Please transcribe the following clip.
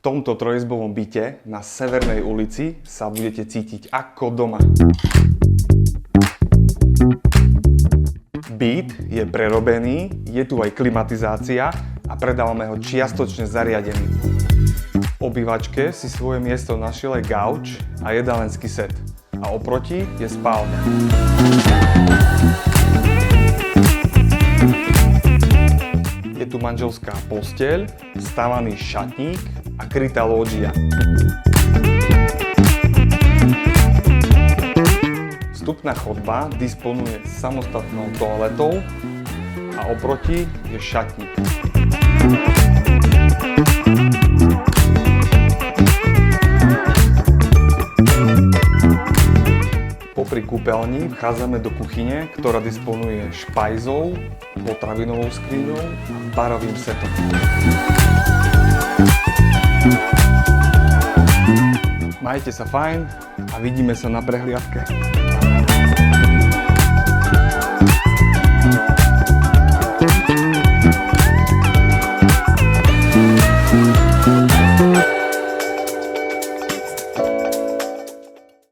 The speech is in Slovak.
tomto trojizbovom byte na Severnej ulici sa budete cítiť ako doma. Byt je prerobený, je tu aj klimatizácia a predávame ho čiastočne zariadený. V obývačke si svoje miesto našiel aj gauč a jedálenský set. A oproti je spálňa. Je tu manželská posteľ, stavaný šatník a krytá lóžia. Vstupná chodba disponuje samostatnou toaletou a oproti je šatník. Popri kúpeľni vchádzame do kuchyne, ktorá disponuje špajzou, potravinovou skriňou a barovým setom. Majte sa fajn a vidíme sa na prehliadke.